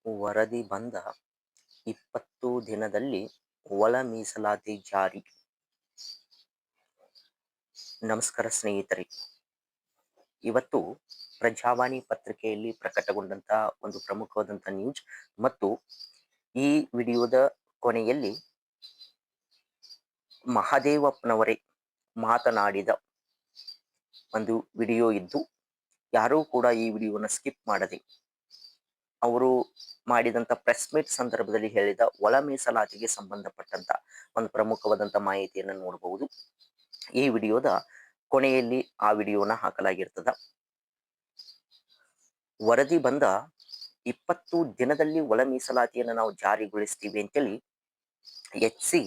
ವರದಿ ಬಂದ 20 ದಿನದಲ್ಲಿ ಒಳ ಮೀಸಲಾತಿ ಜಾರಿ. ನಮಸ್ಕಾರ ಸ್ನೇಹಿತರೆ, ಇವತ್ತು ಪ್ರಜಾವಾಣಿ ಪತ್ರಿಕೆಯಲ್ಲಿ ಪ್ರಕಟಗೊಂಡಂತ ಒಂದು ಪ್ರಮುಖವಾದಂಥ ನ್ಯೂಸ್ ಮತ್ತು ಈ ವಿಡಿಯೋದ ಕೊನೆಯಲ್ಲಿ ಮಹದೇವಪ್ಪನವರೇ ಮಾತನಾಡಿದ ಒಂದು ವಿಡಿಯೋ ಇದ್ದು, ಯಾರೂ ಕೂಡ ಈ ವಿಡಿಯೋನ ಸ್ಕಿಪ್ ಮಾಡದೆ ಅವರು ಮಾಡಿದಂಥ ಪ್ರೆಸ್ ಮೀಟ್ ಸಂದರ್ಭದಲ್ಲಿ ಹೇಳಿದ ಒಳ ಮೀಸಲಾತಿಗೆ ಸಂಬಂಧಪಟ್ಟಂತ ಒಂದು ಪ್ರಮುಖವಾದಂಥ ಮಾಹಿತಿಯನ್ನು ನೋಡಬಹುದು. ಈ ವಿಡಿಯೋದ ಕೊನೆಯಲ್ಲಿ ಆ ವಿಡಿಯೋನ ಹಾಕಲಾಗಿರ್ತದ. ವರದಿ ಬಂದ 20 ದಿನದಲ್ಲಿ ಒಳ ಮೀಸಲಾತಿಯನ್ನು ನಾವು ಜಾರಿಗೊಳಿಸ್ತೀವಿ ಅಂತೇಳಿ ಸಿ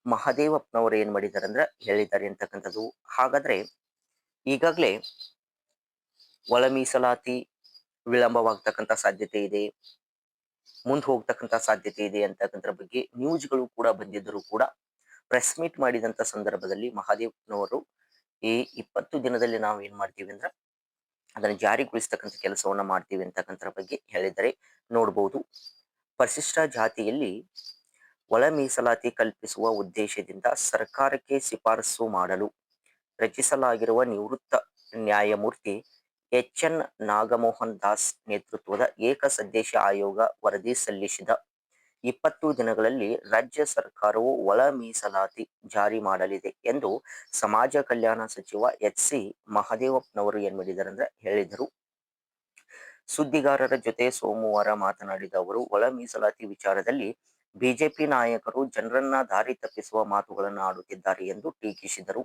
ಮಹದೇವಪ್ಪನವರು ಏನ್ ಮಾಡಿದ್ದಾರೆ ಅಂದ್ರೆ ಹೇಳಿದ್ದಾರೆ ಅಂತಕ್ಕಂಥದ್ದು. ಹಾಗಾದ್ರೆ ಈಗಾಗಲೇ ಒಳ ಮೀಸಲಾತಿ ವಿಳಂಬವಾಗ್ತಕ್ಕಂಥ ಸಾಧ್ಯತೆ ಇದೆ, ಮುಂದೆ ಹೋಗ್ತಕ್ಕಂಥ ಸಾಧ್ಯತೆ ಇದೆ ಅಂತಕ್ಕಂಥ ಬಗ್ಗೆ ನ್ಯೂಸ್ಗಳು ಕೂಡ ಬಂದಿದ್ದರೂ ಕೂಡ ಪ್ರೆಸ್ ಮೀಟ್ ಮಾಡಿದಂತ ಸಂದರ್ಭದಲ್ಲಿ ಮಹದೇವಪ್ಪನವರು ಈ 20 ದಿನದಲ್ಲಿ ನಾವು ಏನ್ ಮಾಡ್ತೀವಿ ಅಂದ್ರೆ ಅದನ್ನು ಜಾರಿಗೊಳಿಸ್ತಕ್ಕಂಥ ಕೆಲಸವನ್ನ ಮಾಡ್ತೀವಿ ಅಂತಕ್ಕಂಥ ಬಗ್ಗೆ ಹೇಳಿದರೆ ನೋಡಬಹುದು. ಪರಿಶಿಷ್ಟ ಜಾತಿಯಲ್ಲಿ ಒಳ ಮೀಸಲಾತಿ ಕಲ್ಪಿಸುವ ಉದ್ದೇಶದಿಂದ ಸರ್ಕಾರಕ್ಕೆ ಶಿಫಾರಸು ಮಾಡಲು ರಚಿಸಲಾಗಿರುವ ನಿವೃತ್ತ ನ್ಯಾಯಮೂರ್ತಿ ಎನ್ ನಾಗಮೋಹನ್ ದಾಸ್ ನೇತೃತ್ವದ ಏಕಸದಸ್ಯ ಆಯೋಗ ವರದಿ ಸಲ್ಲಿಸಿದ 20 ದಿನಗಳಲ್ಲಿ ರಾಜ್ಯ ಸರ್ಕಾರವು ಒಳ ಮೀಸಲಾತಿ ಜಾರಿ ಮಾಡಲಿದೆ ಎಂದು ಸಮಾಜ ಕಲ್ಯಾಣ ಸಚಿವ ಸಿ ಮಹದೇವಪ್ಪನವರು ಏನ್ ಮಾಡಿದ್ದಾರೆ ಅಂದ್ರೆ ಹೇಳಿದರು. ಸುದ್ದಿಗಾರರ ಜೊತೆ ಸೋಮವಾರ ಮಾತನಾಡಿದ ಅವರು, ಒಳ ಮೀಸಲಾತಿ ವಿಚಾರದಲ್ಲಿ ಬಿಜೆಪಿ ನಾಯಕರು ಜನರನ್ನ ದಾರಿ ತಪ್ಪಿಸುವ ಮಾತುಗಳನ್ನು ಆಡುತ್ತಿದ್ದಾರೆ ಎಂದು ಟೀಕಿಸಿದರು.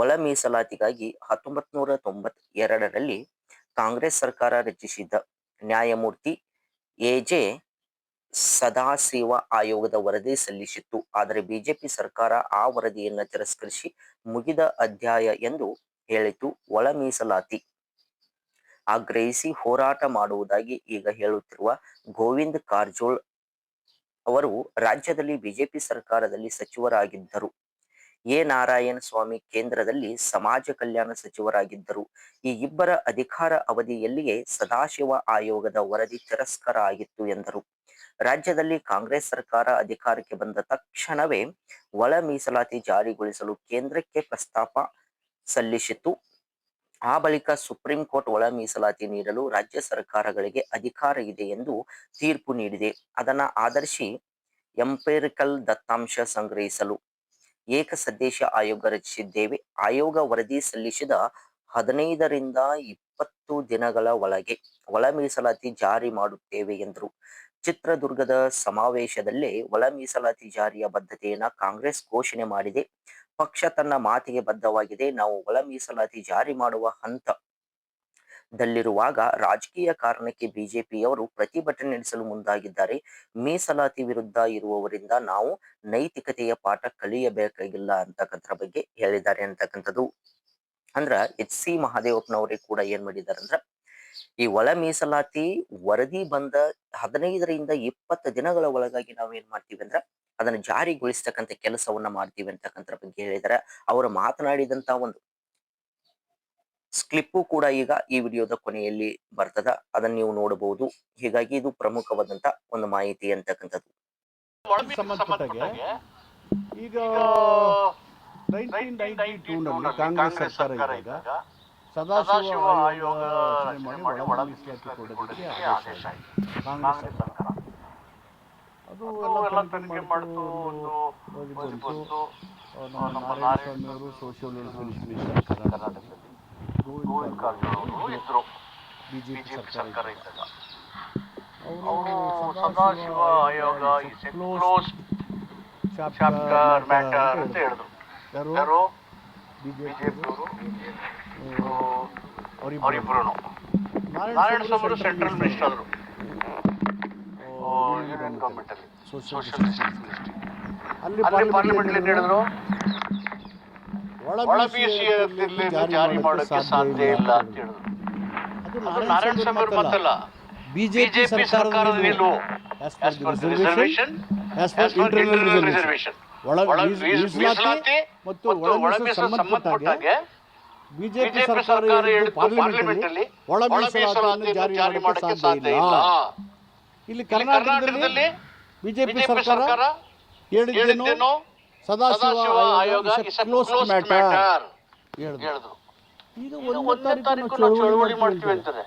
ಒಳ ಮೀಸಲಾತಿಗಾಗಿ 1992ರಲ್ಲಿ ಕಾಂಗ್ರೆಸ್ ಸರ್ಕಾರ ರಚಿಸಿದ್ದ ನ್ಯಾಯಮೂರ್ತಿ ಎಜೆ ಸದಾಶಿವ ಆಯೋಗದ ವರದಿ ಸಲ್ಲಿಸಿತ್ತು. ಆದರೆ ಬಿಜೆಪಿ ಸರ್ಕಾರ ಆ ವರದಿಯನ್ನು ತಿರಸ್ಕರಿಸಿ ಮುಗಿದ ಅಧ್ಯಾಯ ಎಂದು ಹೇಳಿತು. ಒಳ ಮೀಸಲಾತಿ ಆಗ್ರಹಿಸಿ ಹೋರಾಟ ಮಾಡುವುದಾಗಿ ಈಗ ಹೇಳುತ್ತಿರುವ ಗೋವಿಂದ ಕಾರಜೋಳ್ ಅವರು ರಾಜ್ಯದಲ್ಲಿ ಬಿಜೆಪಿ ಸರ್ಕಾರದಲ್ಲಿ ಸಚಿವರಾಗಿದ್ದರು. ನಾರಾಯಣ ಸ್ವಾಮಿ ಕೇಂದ್ರದಲ್ಲಿ ಸಮಾಜ ಕಲ್ಯಾಣ ಸಚಿವರಾಗಿದ್ದರು. ಈ ಇಬ್ಬರ ಅಧಿಕಾರ ಅವಧಿಯಲ್ಲಿಯೇ ಸದಾಶಿವ ಆಯೋಗದ ವರದಿ ತಿರಸ್ಕಾರ ಆಗಿತ್ತು ಎಂದರು. ರಾಜ್ಯದಲ್ಲಿ ಕಾಂಗ್ರೆಸ್ ಸರ್ಕಾರ ಅಧಿಕಾರಕ್ಕೆ ಬಂದ ತಕ್ಷಣವೇ ಒಳ ಮೀಸಲಾತಿ ಜಾರಿಗೊಳಿಸಲು ಕೇಂದ್ರಕ್ಕೆ ಪ್ರಸ್ತಾಪ ಸಲ್ಲಿಸಿತು. ಆ ಬಳಿಕ ಸುಪ್ರೀಂ ಕೋರ್ಟ್ ಒಳ ಮೀಸಲಾತಿ ನೀಡಲು ರಾಜ್ಯ ಸರ್ಕಾರಗಳಿಗೆ ಅಧಿಕಾರ ಇದೆ ಎಂದು ತೀರ್ಪು ನೀಡಿದೆ. ಅದನ್ನ ಆಧರಿಸಿ ಎಂಪಿರಿಕಲ್ ದತ್ತಾಂಶ ಸಂಗ್ರಹಿಸಲು ಏಕಸದಸ್ಯ ಆಯೋಗ ರಚಿಸಿದ್ದೇವೆ. ಆಯೋಗ ವರದಿ ಸಲ್ಲಿಸಿದ 15ರಿಂದ 20 ದಿನಗಳ ಒಳಗೆ ಒಳ ಮೀಸಲಾತಿ ಜಾರಿ ಮಾಡುತ್ತೇವೆ ಎಂದರು. ಚಿತ್ರದುರ್ಗದ ಸಮಾವೇಶದಲ್ಲೇ ಒಳ ಮೀಸಲಾತಿ ಜಾರಿಯ ಬದ್ಧತೆಯನ್ನ ಕಾಂಗ್ರೆಸ್ ಘೋಷಣೆ ಮಾಡಿದೆ. ಪಕ್ಷ ತನ್ನ ಮಾತಿಗೆ ಬದ್ಧವಾಗಿದೆ. ನಾವು ಒಳ ಮೀಸಲಾತಿ ಜಾರಿ ಮಾಡುವ ಹಂತದಲ್ಲಿರುವಾಗ ರಾಜಕೀಯ ಕಾರಣಕ್ಕೆ ಬಿಜೆಪಿಯವರು ಪ್ರತಿಭಟನೆ ನಡೆಸಲು ಮುಂದಾಗಿದ್ದಾರೆ. ಮೀಸಲಾತಿ ವಿರುದ್ಧ ಇರುವವರಿಂದ ನಾವು ನೈತಿಕತೆಯ ಪಾಠ ಕಲಿಯಬೇಕಾಗಿಲ್ಲ ಅಂತಕ್ಕಂಥ ಬಗ್ಗೆ ಹೇಳಿದ್ದಾರೆ ಅಂತಕ್ಕಂಥದ್ದು. ಅಂದ್ರ ಸಿ ಮಹದೇವಪ್ಪನವರೇ ಕೂಡ ಏನ್ ಮಾಡಿದ್ದಾರೆ ಅಂದ್ರ ಈ ಒಳ ಮೀಸಲಾತಿ ವರದಿ ಬಂದ 15ರಿಂದ 20 ದಿನಗಳ ಒಳಗಾಗಿ ನಾವು ಏನ್ ಮಾಡ್ತೀವಿ ಅಂದ್ರ ಅದನ್ನ ಜಾರಿಗೊಳಿಸ್ತಕ್ಕಂಥ ಕೆಲಸವನ್ನ ಮಾಡ್ತೀವಿ ಅಂತಕ್ಕಂಥ ಬಗ್ಗೆ ಹೇಳಿದ್ದಾರೆ. ಅವರು ಮಾತನಾಡಿದಂತ ಒಂದು ಕ್ಲಿಪ್ಪು ಕೂಡ ಈಗ ಈ ವಿಡಿಯೋದ ಕೊನೆಯಲ್ಲಿ ಬರ್ತದ, ಅದನ್ನ ನೀವು ನೋಡಬಹುದು. ಹೀಗಾಗಿ ಇದು ಪ್ರಮುಖವಾದಂತ ಒಂದು ಮಾಹಿತಿ ಅಂತಕ್ಕಂಥದ್ದು. ಈಗ 1992ನಲ್ಲಿ ಕಾಂಗ್ರೆಸ್ ಸರ್ಕಾರ ಇದ್ದಾಗ ಸದಾಶಿವ ಆಯೋಗ ರಚನೆ ಮಾಡಿ ಒಳ ಮೀಸಲಾತಿ ಕೊಡೋದಕ್ಕೆ ಆದೇಶ ಆಯಿತು ಕಾಂಗ್ರೆಸ್ ಸರ್ಕಾರ. ಅದು ಎಲ್ಲ ತನಿಖೆ ಮಾಡ್ತು, ವರದಿ ಬಂತು. ನಮ್ಮ ನಾರಾಯಣ ಸ್ವಾಮಿ ಅವರು ಸೋಷಿಯಲ್ ವೆಲ್ಫೇರ್ ಮಿನಿಸ್ಟರ್ ಕರ್ನಾಟಕದಲ್ಲಿ, ಗೋವಿಂದ ಕಾರಜೋಳ್ ಅವರು ಇದ್ರು ಬಿಜೆಪಿ ಸರ್ಕಾರ ಇದ್ದಾಗ. ಅವರು ಸದಾಶಿವ ಆಯೋಗ is A close chapter matter ಅಂತ ಹೇಳಿದ್ರು. ಯಾರು ಬಿಜೆಪಿಯವರು ಅವರಿಬ್ಬರು. ನಾರಾಯಣ ಸ್ವಾಮಿ ಅವರು ಸೆಂಟ್ರಲ್ ಮಿನಿಸ್ಟರ್ ಆದರು ಯೂನಿಯನ್ ಗವರ್ಮೆಂಟ್ ಅಲ್ಲಿ, ಸೋಷಿಯಲಿಸ್ಟ್ ಮಿನಿಸ್ಟರ್. ಅಲ್ಲಿ ಪಾರ್ಲಿಮೆಂಟ್ ಏನ್ ಹೇಳಿದ್ರು, ಒಳ ಮೀಸಲಾತಿ ಜಾರಿ ಮಾಡೋಕೆ ಸಾಧ್ಯ ಇಲ್ಲ ಅಂತ ಹೇಳಿದ್ರು. ಅದು ನಾರಾಯಣ ಸ್ವಾಮಿ ಅವರು ಮಾತಲ್ಲ, ಬಿಜೆಪಿ ಸರ್ಕಾರದ ನಿಲುವು. As per reservation, as per internal reservation, ಒಳ ಮೀಸಲಾತಿ ಮತ್ತು ಒಳ ಮೀಸಲಾತಿ ಸಂಬಂಧಪಟ್ಟಾಗೆ ಬಿಜೆಪಿ ಸರ್ಕಾರ ಪಾರ್ಲಿಮೆಂಟ್ ಅಲ್ಲಿ ಒಳ ಮೀಸಲಾತಿಯನ್ನು ಜಾರಿ ಮಾಡೋಕೆ ಸಾಧ್ಯ ಇಲ್ಲ. ಇಲ್ಲಿ ಕರ್ನಾಟಕದಲ್ಲಿ ಬಿಜೆಪಿ ಸರ್ಕಾರ ಹೇಳಿದ್ದೇನು ಸದಾಶಿವ ಆಯೋಗ ಇಸ್ ಎ ಕ್ಲೋಸ್ಡ್ ಮ್ಯಾಟರ್ ಹೇಳಿದ್ರು. ಈಗ 1ನೇ ತಾರೀಕು ನಾವು ಚಳವಳಿ ಮಾಡ್ತೀವಿ ಅಂತಾರೆ.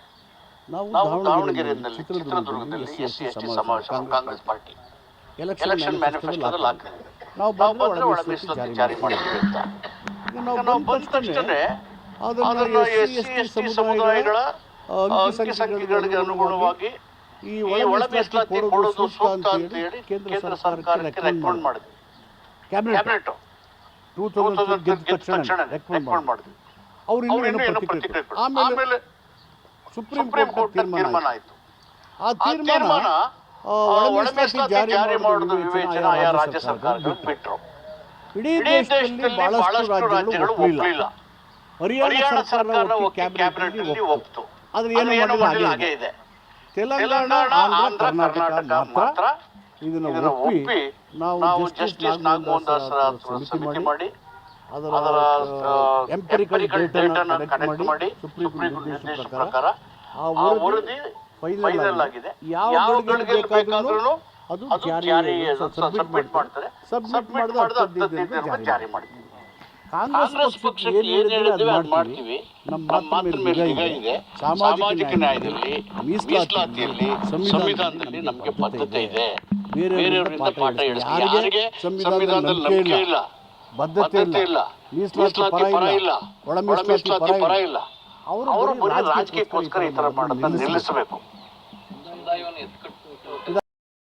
ನಾವು ದಾವಣಗೆರೆಯಲ್ಲಿ ಚಿತ್ರದುರ್ಗದಲ್ಲಿ SC ಸಮಾವೇಶ ಕಾಂಗ್ರೆಸ್ ಪಾರ್ಟಿ ಎಲೆಕ್ಷನ್ ಮ್ಯಾನಿಫೆಸ್ಟೋದಲ್ಲಿ ಹಾಕಿದ್ವಿ. ನಾವು ಬಂದ್ರೆ ಒಳ ಮೀಸಲಾತಿ ಜಾರಿ ಮಾಡ್ತೀವಿ ಅಂತ. ನಾವು ಬಂದ ತಕ್ಷಣ ಅದನ್ನು SC ಸಮುದಾಯಗಳ ಅಂಕಿ ಸಂಖ್ಯೆಗಳಿಗೆ ಅನುಗುಣವಾಗಿ ಈ ಒಳ ಮೀಸಲಾತಿ ಕೊಡೋದು ಸೂಕ್ತ ಅಂತ ಹೇಳಿ ಕೇಂದ್ರ ಸರ್ಕಾರಕ್ಕೆ ರೆಕಮೆಂಡ್ ಮಾಡಿದ್ವಿ. ಕ್ಯಾಬಿನೆಟ್ 2000 ಗೆದ್ದ ತಕ್ಷಣ ರೆಕಮೆಂಡ್ ಮಾಡಿದ್ವಿ. ಅವ್ರು ಇನ್ನೂ ಏನೋ ಪ್ರತಿಕ್ರಿಯೆ ಕೊಟ್ಟರು. ಆಮೇಲೆ ಸುಪ್ರೀಂ ಕೋರ್ಟ್ ತೀರ್ಮಾನ ಆಯಿತು. ಆ ತೀರ್ಮಾನ ಒಳ ಮೀಸಲಾತಿ ಜಾರಿ ಮಾಡೋದು ವಿವೇಚನೆ ಆಯಾ ರಾಜ್ಯ ಸರ್ಕಾರಗಳು ಬಿಟ್ಟರು. ಇಡೀ ದೇಶದಲ್ಲಿ ಬಹಳಷ್ಟು ರಾಜ್ಯಗಳು ಒಪ್ಪಲಿಲ್ಲ. ಹರಿಯಾಣ ಸರ್ಕಾರ ಕ್ಯಾಬಿನೆಟ್ ಒಪ್ಪಿತು. ಆದ್ರೆ ಏನು ಮಾಡಿಲ್ಲ, ಹಾಗೆ ಇದೆ. ತೆಲಂಗಾಣ, ಆಂಧ್ರ, ಕರ್ನಾಟಕ ಮಾತ್ರ ಇದನ್ನು ಒಪ್ಪಿ ನಾವು ಜಸ್ಟಿಸ್ ನಾಗಮೋಹನ್ ದಾಸ್ ಸಮಿತಿ ಮಾಡಿ ಅದರ ಎಂಪಿರಿಕಲ್ ಡೇಟಾ ಕನೆಕ್ಟ್ ಮಾಡಿ ಸುಪ್ರೀಂ ಕೋರ್ಟ್ ನಿರ್ದೇಶನ ಪ್ರಕಾರ ಆ ವರದಿ ಫೈನಲ್ ಆಗಿದೆ. ಯಾವ ಗಳಿಗೆ ಬೇಕಾದರೂ ಅದು ಜಾರಿ ಸಬ್ಮಿಟ್ ಮಾಡ್ತಾರೆ. ಸಬ್ಮಿಟ್ ಮಾಡಿದ 15 ದಿನಕ್ಕೆ ಜಾರಿ ಮಾಡ್ತೀವಿ. ಕಾಂಗ್ರೆಸ್ ಪಕ್ಷ ಏನು ಹೇಳಿದ್ವಿ ಅದು ಮಾಡ್ತೀವಿ. ನಮ್ಮ ಮಾತಿನ ಮೇಲೆ ನಿಗಾ ಇದೆ. ಸಾಮಾಜಿಕ ನ್ಯಾಯದಲ್ಲಿ, ಮೀಸಲಾತಿಯಲ್ಲಿ, ಸಂವಿಧಾನದಲ್ಲಿ ನಮಗೆ ಬದ್ಧತೆ ಇದೆ. ಬೇರೆಯವರಿಂದ ಪಾಠ ಹೇಳಿಸ್ತೀವಿ. ಯಾರಿಗೆ ಸಂವಿಧಾನದಲ್ಲಿ ನಂಬಿಕೆ ಇಲ್ಲ, ಬದ್ಧತೆ ಇಲ್ಲ, ಮೀಸಲಾತಿ ಪರ ಇಲ್ಲ, ಒಳ ಮೀಸಲಾತಿ ಪರ ಇಲ್ಲ, ಅವರು ಬರೀ ರಾಜಕೀಯಕ್ಕೋಸ್ಕರ ಈ ತರ ಮಾಡೋದನ್ನ ನಿಲ್ಲಿಸಬೇಕು.